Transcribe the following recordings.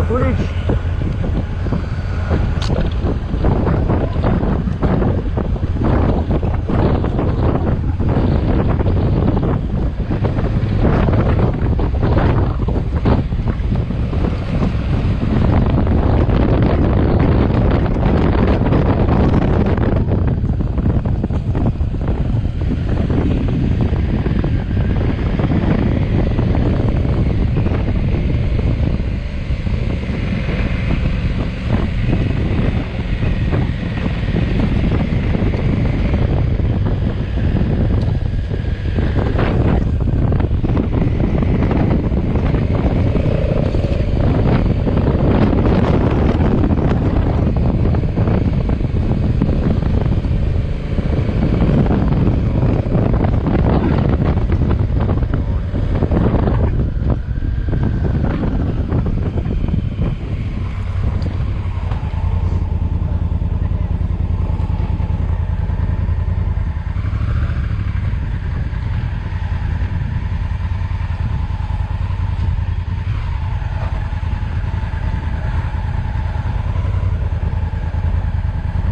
footage.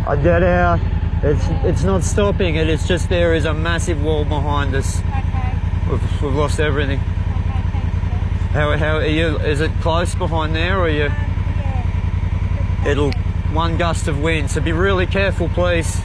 I get out. It's not stopping it. It's just there is a massive wall behind us. Okay. We've lost everything. Okay, thank you. How are you? Is it close behind there, or are you? Yeah. It'll one gust of wind, so be really careful, please.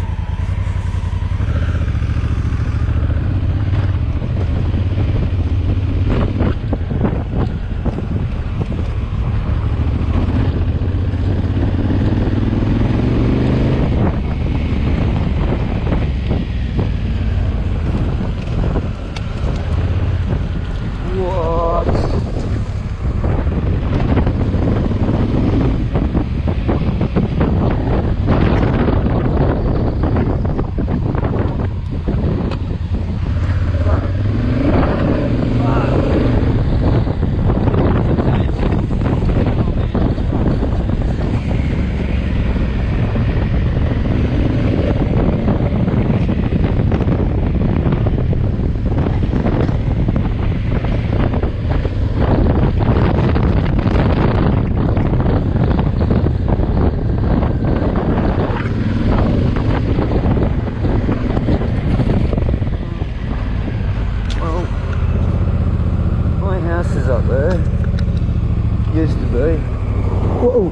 Up there, used to be. Whoa!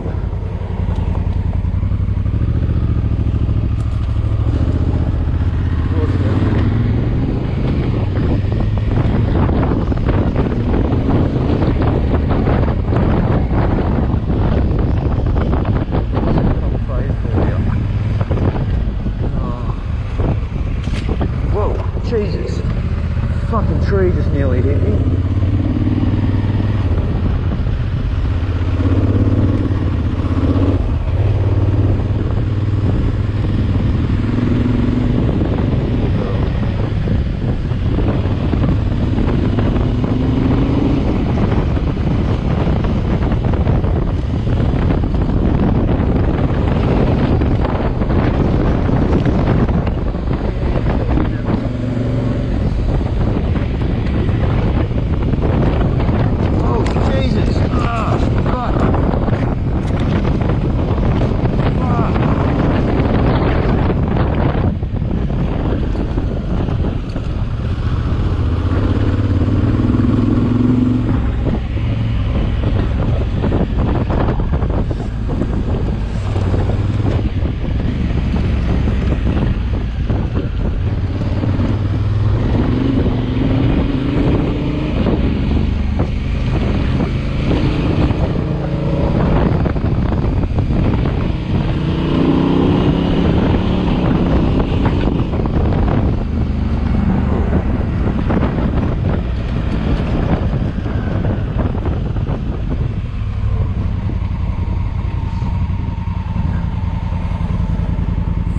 Whoa! Jesus! Fucking tree just nearly hit me.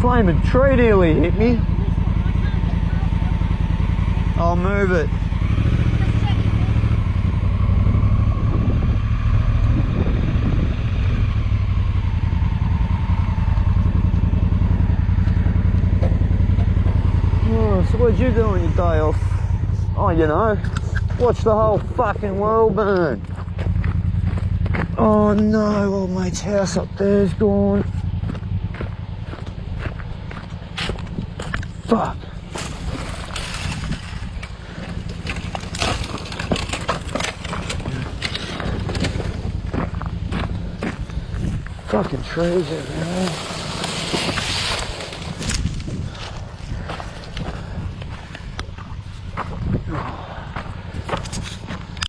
Flaming tree nearly hit me. I'll move it. Oh, so what'd you do on your day off? Oh, you know, watch the whole fucking world burn. Oh no, old mate's house up there's gone. Fuck. Fucking trees everywhere.